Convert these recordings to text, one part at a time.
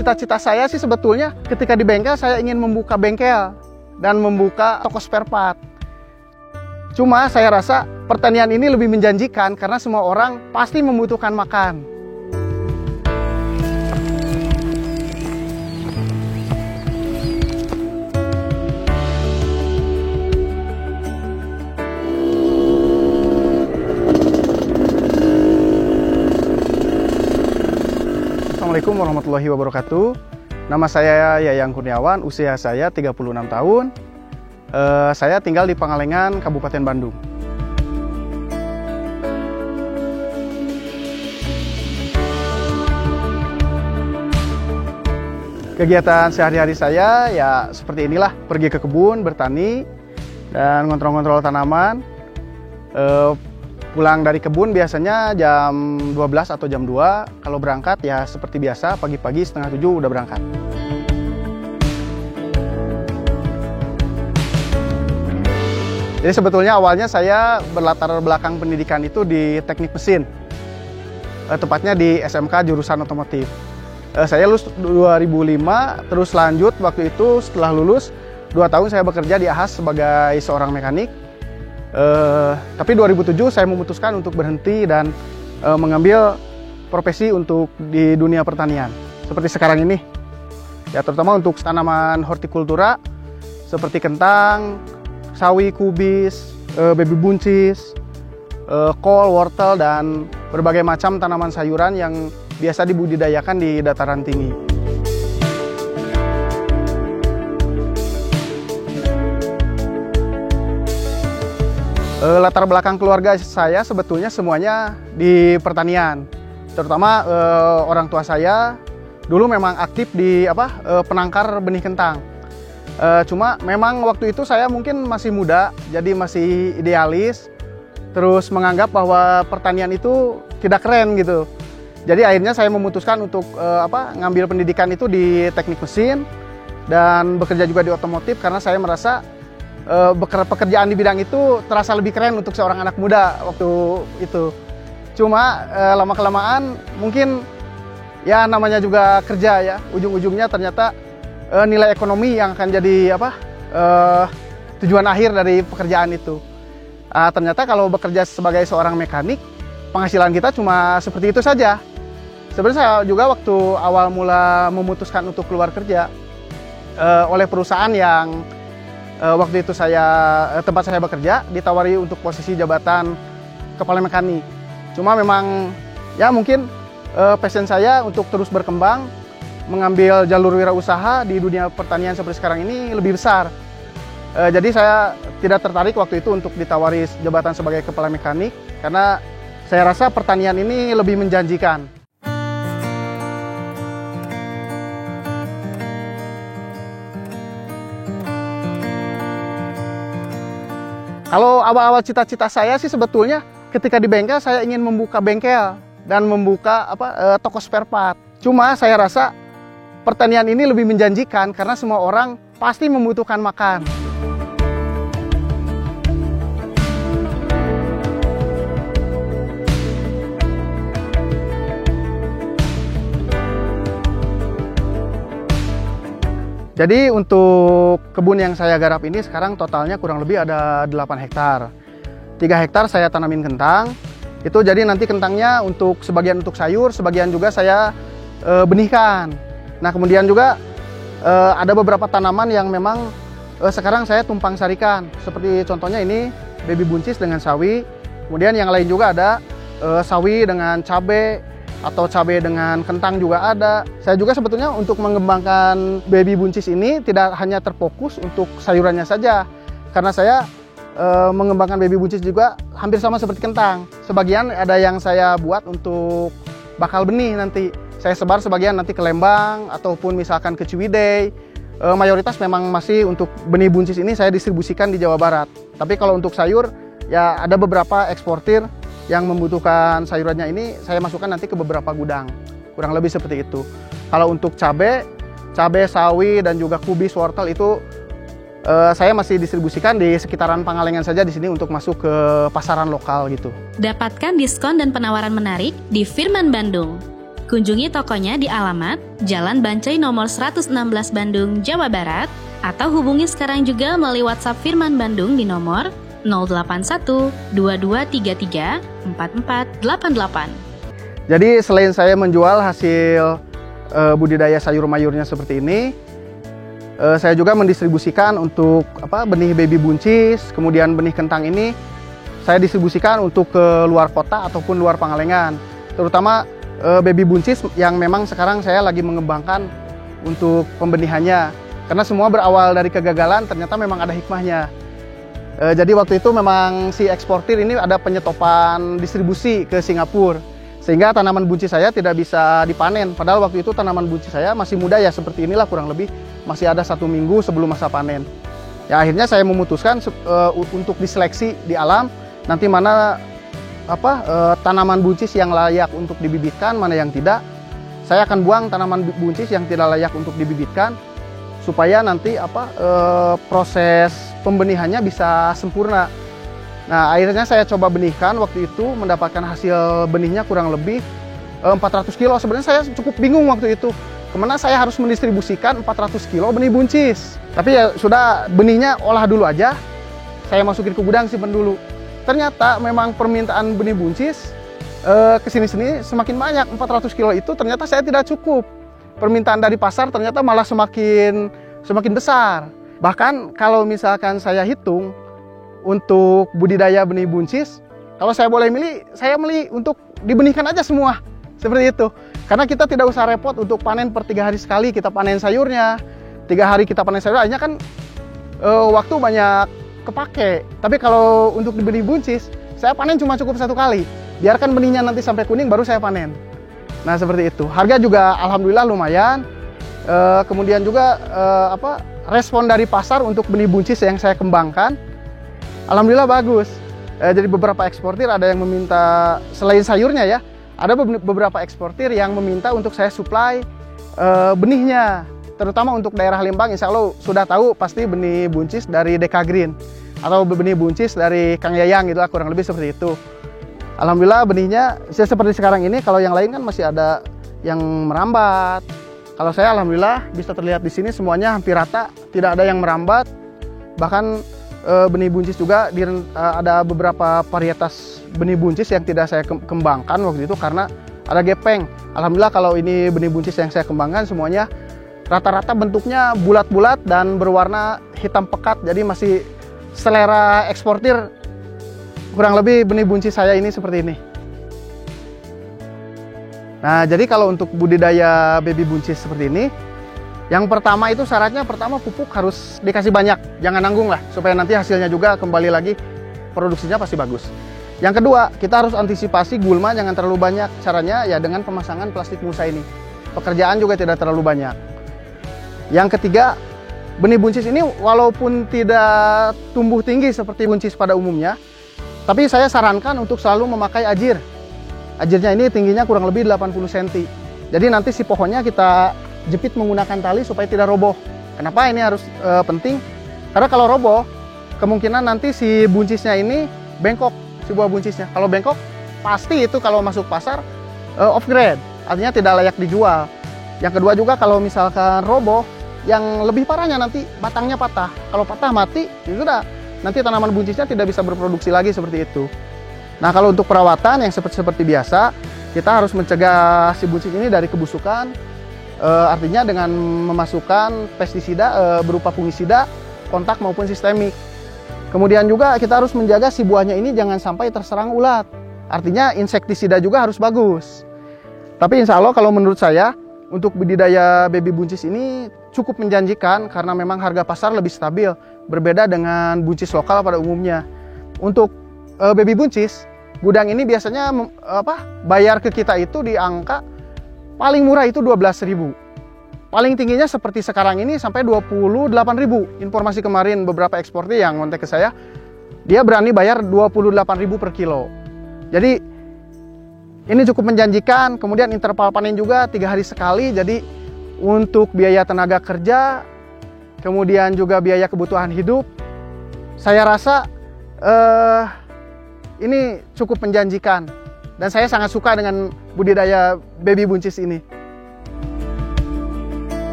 cita-cita saya sih sebetulnya ketika di bengkel saya ingin membuka bengkel dan membuka toko spare part. Cuma saya rasa pertanian ini lebih menjanjikan karena semua orang pasti membutuhkan makan. Assalamualaikum warahmatullahi wabarakatuh. Nama saya Yayang Kurniawan, usia saya 36 tahun. Saya tinggal di Pangalengan, Kabupaten Bandung. Kegiatan sehari-hari saya ya seperti inilah, pergi ke kebun, bertani, dan ngontrol-ngontrol tanaman. Pulang dari kebun biasanya jam 12 atau jam 2. Kalau berangkat ya seperti biasa, pagi-pagi setengah 7 udah berangkat. Jadi sebetulnya awalnya saya berlatar belakang pendidikan itu di teknik mesin. Tepatnya di SMK jurusan otomotif. Saya lulus 2005, terus lanjut waktu itu setelah lulus 2 tahun saya bekerja di AHAS sebagai seorang mekanik. Tapi 2007 saya memutuskan untuk berhenti dan mengambil profesi untuk di dunia pertanian seperti sekarang ini ya, terutama untuk tanaman hortikultura seperti kentang, sawi, kubis, baby buncis, kol, wortel, dan berbagai macam tanaman sayuran yang biasa dibudidayakan di dataran tinggi. Latar belakang keluarga saya sebetulnya semuanya di pertanian, terutama orang tua saya dulu memang aktif di penangkar benih kentang. Cuma memang waktu itu saya mungkin masih muda, jadi masih idealis, terus menganggap bahwa pertanian itu tidak keren gitu. Jadi akhirnya saya memutuskan untuk ngambil pendidikan itu di teknik mesin dan bekerja juga di otomotif karena saya merasa pekerjaan di bidang itu terasa lebih keren untuk seorang anak muda waktu itu. Cuma lama-kelamaan mungkin ya namanya juga kerja ya, ujung-ujungnya ternyata nilai ekonomi yang akan jadi tujuan akhir dari pekerjaan itu. Ternyata kalau bekerja sebagai seorang mekanik, penghasilan kita cuma seperti itu saja. Sebenarnya saya juga waktu awal mula memutuskan untuk keluar kerja oleh perusahaan yang waktu itu tempat saya bekerja ditawari untuk posisi jabatan kepala mekanik. Cuma memang ya mungkin passion saya untuk terus berkembang, mengambil jalur wirausaha di dunia pertanian seperti sekarang ini lebih besar. Jadi saya tidak tertarik waktu itu untuk ditawari jabatan sebagai kepala mekanik karena saya rasa pertanian ini lebih menjanjikan. Kalau awal-awal cita-cita saya sih sebetulnya ketika di bengkel saya ingin membuka bengkel dan membuka toko spare part. Cuma saya rasa pertanian ini lebih menjanjikan karena semua orang pasti membutuhkan makan. Jadi untuk kebun yang saya garap ini sekarang totalnya kurang lebih ada 8 hektar. 3 hektar saya tanamin kentang. Itu jadi nanti kentangnya untuk sebagian untuk sayur, sebagian juga saya benihkan. Nah kemudian juga ada beberapa tanaman yang memang sekarang saya tumpang sarikan. Seperti contohnya ini baby buncis dengan sawi. Kemudian yang lain juga ada sawi dengan cabai, atau cabai dengan kentang juga ada. Saya juga sebetulnya untuk mengembangkan baby buncis ini tidak hanya terfokus untuk sayurannya saja. Karena saya mengembangkan baby buncis juga hampir sama seperti kentang. Sebagian ada yang saya buat untuk bakal benih nanti. Saya sebar sebagian nanti ke Lembang ataupun misalkan ke Ciwidey. Mayoritas memang masih untuk benih buncis ini saya distribusikan di Jawa Barat. Tapi kalau untuk sayur ya ada beberapa eksportir yang membutuhkan sayurannya ini saya masukkan nanti ke beberapa gudang. Kurang lebih seperti itu. Kalau untuk cabai, sawi, dan juga kubis, wortel itu saya masih distribusikan di sekitaran Pangalengan saja di sini untuk masuk ke pasaran lokal gitu. Dapatkan diskon dan penawaran menarik di Firman Bandung. Kunjungi tokonya di alamat Jalan Bancai nomor 116 Bandung, Jawa Barat, atau hubungi sekarang juga melalui WhatsApp Firman Bandung di nomor 081 2233 4488. Jadi selain saya menjual hasil budidaya sayur mayurnya seperti ini, saya juga mendistribusikan untuk benih baby buncis, kemudian benih kentang ini saya distribusikan untuk ke luar kota ataupun luar Pangalengan, terutama baby buncis yang memang sekarang saya lagi mengembangkan untuk pembenihannya, karena semua berawal dari kegagalan, ternyata memang ada hikmahnya. Jadi waktu itu memang si eksportir ini ada penyetopan distribusi ke Singapura, sehingga tanaman buncis saya tidak bisa dipanen. Padahal waktu itu tanaman buncis saya masih muda ya, seperti inilah kurang lebih, masih ada 1 minggu sebelum masa panen. Ya akhirnya saya memutuskan untuk diseleksi di alam, nanti mana tanaman buncis yang layak untuk dibibitkan, mana yang tidak. Saya akan buang tanaman buncis yang tidak layak untuk dibibitkan, supaya nanti proses pembenihannya bisa sempurna. Nah akhirnya saya coba benihkan, waktu itu mendapatkan hasil benihnya kurang lebih 400 kilo. Sebenarnya saya cukup bingung waktu itu, kemana saya harus mendistribusikan 400 kilo benih buncis. Tapi ya sudah, benihnya olah dulu aja, saya masukin ke gudang simpen dulu. Ternyata memang permintaan benih buncis kesini-sini semakin banyak. 400 kilo itu ternyata saya tidak cukup. Permintaan dari pasar ternyata malah semakin besar. Bahkan kalau misalkan saya hitung untuk budidaya benih buncis, kalau saya boleh milih, saya milih untuk dibenihkan aja semua. Seperti itu. Karena kita tidak usah repot untuk panen per 3 hari sekali kita panen sayurnya. 3 hari kita panen sayur, akhirnya kan waktu banyak kepake. Tapi kalau untuk di benih buncis, saya panen cuma cukup 1 kali. Biarkan benihnya nanti sampai kuning baru saya panen. Nah seperti itu. Harga juga alhamdulillah lumayan. Kemudian juga respon dari pasar untuk benih buncis yang saya kembangkan, alhamdulillah bagus. Jadi beberapa eksportir ada yang meminta, selain sayurnya ya, ada beberapa eksportir yang meminta untuk saya supply benihnya. Terutama untuk daerah Lembang, insya Allah sudah tahu pasti benih buncis dari Deka Green atau benih buncis dari Kang Yayang, gitu kurang lebih seperti itu. Alhamdulillah benihnya seperti sekarang ini. Kalau yang lain kan masih ada yang merambat. Kalau saya alhamdulillah bisa terlihat di sini semuanya hampir rata, tidak ada yang merambat. Bahkan benih buncis juga ada beberapa varietas benih buncis yang tidak saya kembangkan waktu itu karena ada gepeng. Alhamdulillah kalau ini benih buncis yang saya kembangkan semuanya rata-rata bentuknya bulat-bulat dan berwarna hitam pekat, jadi masih selera eksportir. Kurang lebih benih buncis saya ini seperti ini. Nah, jadi kalau untuk budidaya baby buncis seperti ini, yang pertama itu syaratnya, pertama pupuk harus dikasih banyak, jangan nanggung lah, supaya nanti hasilnya juga kembali lagi produksinya pasti bagus. Yang kedua, kita harus antisipasi gulma jangan terlalu banyak. Caranya ya dengan pemasangan plastik musa ini. Pekerjaan juga tidak terlalu banyak. Yang ketiga, benih buncis ini walaupun tidak tumbuh tinggi seperti buncis pada umumnya, tapi saya sarankan untuk selalu memakai ajir. Ajirnya ini tingginya kurang lebih 80 cm. Jadi nanti si pohonnya kita jepit menggunakan tali supaya tidak roboh. Kenapa ini harus penting? Karena kalau roboh, kemungkinan nanti si buncisnya ini bengkok, si buah buncisnya. Kalau bengkok, pasti itu kalau masuk pasar off grade, artinya tidak layak dijual. Yang kedua juga kalau misalkan roboh, yang lebih parahnya nanti batangnya patah. Kalau patah mati, ya sudah. Nanti tanaman buncisnya tidak bisa berproduksi lagi seperti itu. Nah kalau untuk perawatan yang seperti biasa, kita harus mencegah si buncis ini dari kebusukan. Artinya dengan memasukkan pestisida berupa fungisida, kontak maupun sistemik. Kemudian juga kita harus menjaga si buahnya ini jangan sampai terserang ulat. Artinya insektisida juga harus bagus. Tapi insya Allah kalau menurut saya, untuk budidaya baby buncis ini cukup menjanjikan karena memang harga pasar lebih stabil, berbeda dengan buncis lokal pada umumnya. Untuk baby buncis, gudang ini biasanya bayar ke kita itu di angka paling murah itu 12.000. Paling tingginya seperti sekarang ini sampai 28.000. Informasi kemarin beberapa eksportir yang ngontek ke saya, dia berani bayar 28.000 per kilo. Jadi ini cukup menjanjikan. Kemudian interval panen juga 3 hari sekali. Jadi untuk biaya tenaga kerja, kemudian juga biaya kebutuhan hidup, saya rasa ini cukup menjanjikan. Dan saya sangat suka dengan budidaya baby buncis ini.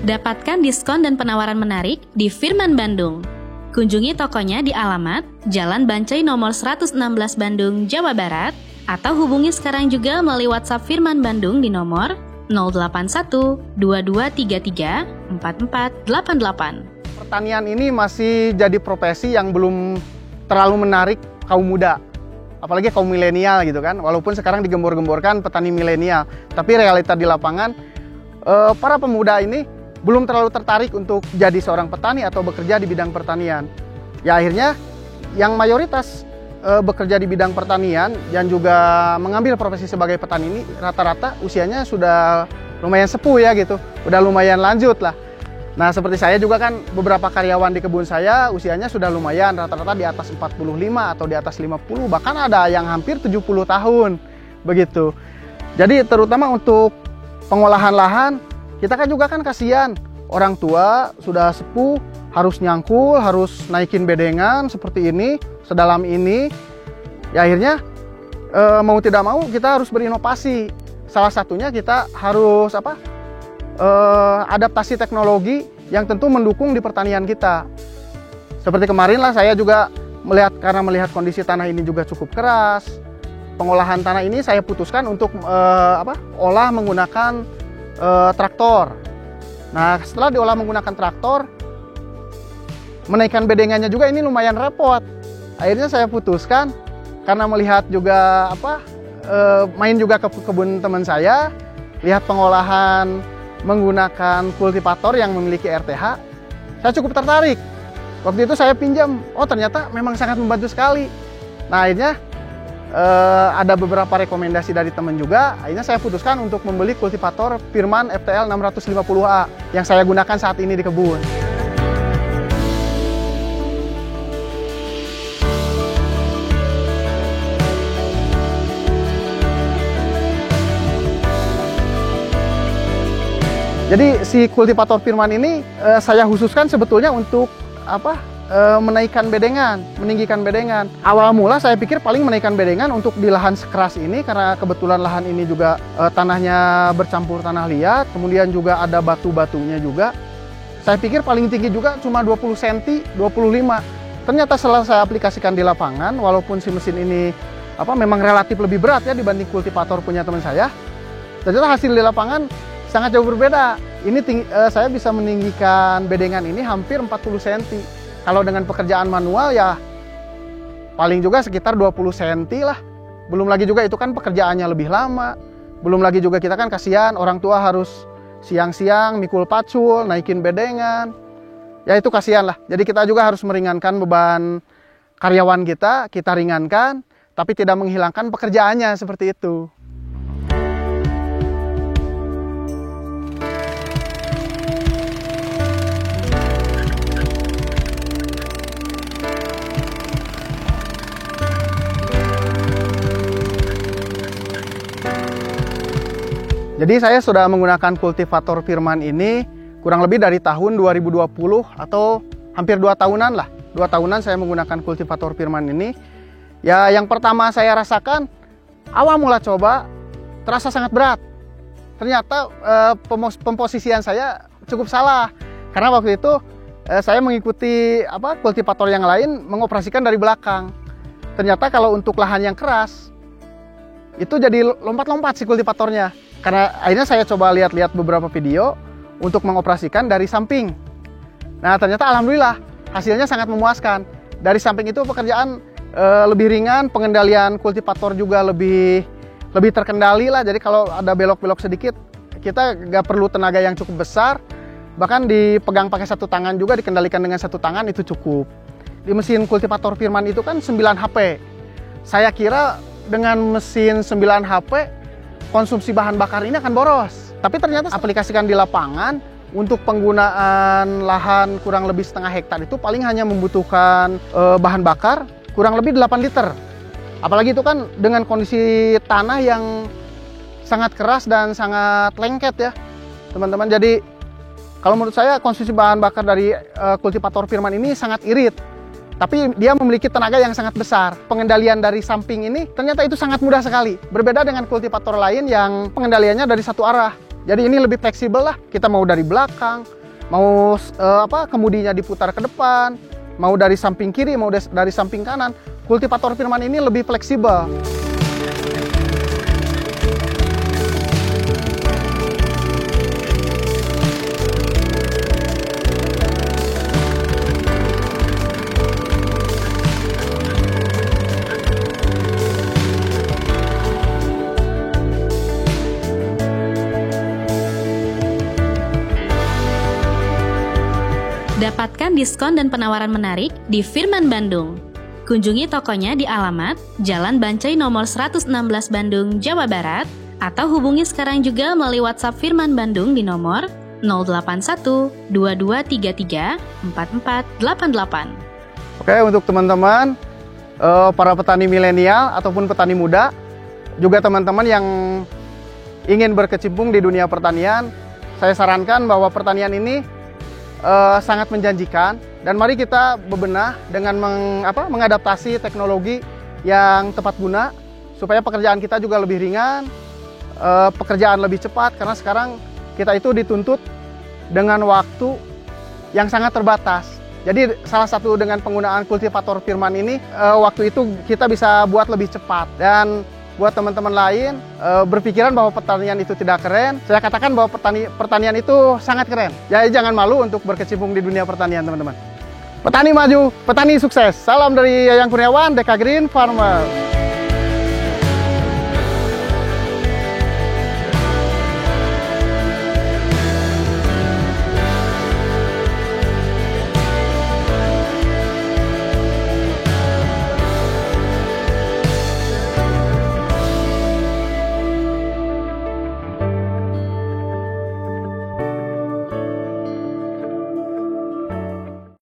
Dapatkan diskon dan penawaran menarik di Firman Bandung. Kunjungi tokonya di alamat Jalan Bancai nomor 116 Bandung, Jawa Barat, atau hubungi sekarang juga melalui WhatsApp Firman Bandung di nomor 081 2233 4488. Pertanian ini masih jadi profesi yang belum terlalu menarik kaum muda, apalagi kaum milenial gitu kan. Walaupun sekarang digembor-gemborkan petani milenial, tapi realita di lapangan para pemuda ini belum terlalu tertarik untuk jadi seorang petani atau bekerja di bidang pertanian. Ya akhirnya yang mayoritas bekerja di bidang pertanian dan juga mengambil profesi sebagai petani ini rata-rata usianya sudah lumayan sepuh ya gitu, udah lumayan lanjut lah. Nah seperti saya juga kan beberapa karyawan di kebun saya usianya sudah lumayan, rata-rata di atas 45 atau di atas 50, bahkan ada yang hampir 70 tahun begitu. Jadi terutama untuk pengolahan lahan, kita kan juga kan kasihan, orang tua sudah sepuh, harus nyangkul, harus naikin bedengan seperti ini, sedalam ini. Ya akhirnya mau tidak mau kita harus berinovasi. Salah satunya kita harus adaptasi teknologi yang tentu mendukung di pertanian kita. Seperti kemarin lah saya juga melihat kondisi tanah ini juga cukup keras. Pengolahan tanah ini saya putuskan untuk olah menggunakan traktor. Nah setelah diolah menggunakan traktor, menaikkan bedengannya juga ini lumayan repot. Akhirnya saya putuskan karena melihat juga main juga ke kebun teman saya, lihat pengolahan menggunakan kultivator yang memiliki RTH, saya cukup tertarik. Waktu itu saya pinjam, oh ternyata memang sangat membantu sekali. Nah akhirnya ada beberapa rekomendasi dari teman juga, akhirnya saya putuskan untuk membeli kultivator Firman FTL 650A yang saya gunakan saat ini di kebun. Jadi si kultivator Firman ini saya khususkan sebetulnya untuk menaikkan bedengan, meninggikan bedengan. Awal mula saya pikir paling menaikkan bedengan untuk di lahan sekeras ini, karena kebetulan lahan ini juga tanahnya bercampur tanah liat, kemudian juga ada batu-batunya juga. Saya pikir paling tinggi juga cuma 20 cm, 25. Ternyata setelah saya aplikasikan di lapangan, walaupun si mesin ini memang relatif lebih berat ya dibanding kultivator punya teman saya, ternyata hasil di lapangan sangat jauh berbeda. Ini saya bisa meninggikan bedengan ini hampir 40 cm. Kalau dengan pekerjaan manual ya paling juga sekitar 20 cm lah. Belum lagi juga itu kan pekerjaannya lebih lama. Belum lagi juga kita kan kasihan orang tua harus siang-siang mikul pacul, naikin bedengan. Ya itu kasihan lah. Jadi kita juga harus meringankan beban karyawan kita ringankan, tapi tidak menghilangkan pekerjaannya seperti itu. Jadi saya sudah menggunakan kultivator Firman ini kurang lebih dari tahun 2020 atau hampir 2 tahunan lah. 2 tahunan saya menggunakan kultivator Firman ini. Ya yang pertama saya rasakan, awal mula coba terasa sangat berat. Ternyata pemposisian saya cukup salah. Karena waktu itu saya mengikuti kultivator yang lain mengoperasikan dari belakang. Ternyata kalau untuk lahan yang keras, itu jadi lompat-lompat si kultivatornya. Karena akhirnya saya coba lihat-lihat beberapa video untuk mengoperasikan dari samping. Nah ternyata alhamdulillah hasilnya sangat memuaskan. Dari samping itu pekerjaan lebih ringan, pengendalian kultivator juga lebih terkendali lah. Jadi kalau ada belok-belok sedikit, kita nggak perlu tenaga yang cukup besar. Bahkan dipegang pakai satu tangan juga, dikendalikan dengan satu tangan itu cukup. Di mesin kultivator Firman itu kan 9 HP. Saya kira dengan mesin 9 HP konsumsi bahan bakar ini akan boros. Tapi ternyata aplikasikan di lapangan untuk penggunaan lahan kurang lebih setengah hektar itu paling hanya membutuhkan bahan bakar kurang lebih 8 liter. Apalagi itu kan dengan kondisi tanah yang sangat keras dan sangat lengket ya teman-teman. Jadi kalau menurut saya konsumsi bahan bakar dari kultivator Firman ini sangat irit. Tapi dia memiliki tenaga yang sangat besar. Pengendalian dari samping ini ternyata itu sangat mudah sekali. Berbeda dengan kultivator lain yang pengendaliannya dari satu arah. Jadi ini lebih fleksibel lah. Kita mau dari belakang, mau kemudinya diputar ke depan, mau dari samping kiri, mau dari samping kanan. Kultivator Firman ini lebih fleksibel. Dapatkan diskon dan penawaran menarik di Firman Bandung. Kunjungi tokonya di alamat Jalan Bancai nomor 116 Bandung, Jawa Barat, atau hubungi sekarang juga melalui WhatsApp Firman Bandung di nomor 081 2233 4488. Oke, untuk teman-teman para petani milenial ataupun petani muda, juga teman-teman yang ingin berkecimpung di dunia pertanian, saya sarankan bahwa pertanian ini sangat menjanjikan, dan mari kita bebenah dengan mengadaptasi teknologi yang tepat guna supaya pekerjaan kita juga lebih ringan, pekerjaan lebih cepat, karena sekarang kita itu dituntut dengan waktu yang sangat terbatas. Jadi salah satu dengan penggunaan kultivator Firman ini, waktu itu kita bisa buat lebih cepat. Dan buat teman-teman lain berpikiran bahwa pertanian itu tidak keren, saya katakan bahwa pertanian itu sangat keren. Jadi jangan malu untuk berkecimpung di dunia pertanian, teman-teman. Petani maju, petani sukses. Salam dari Yayang Kurniawan, DK Green Farmer.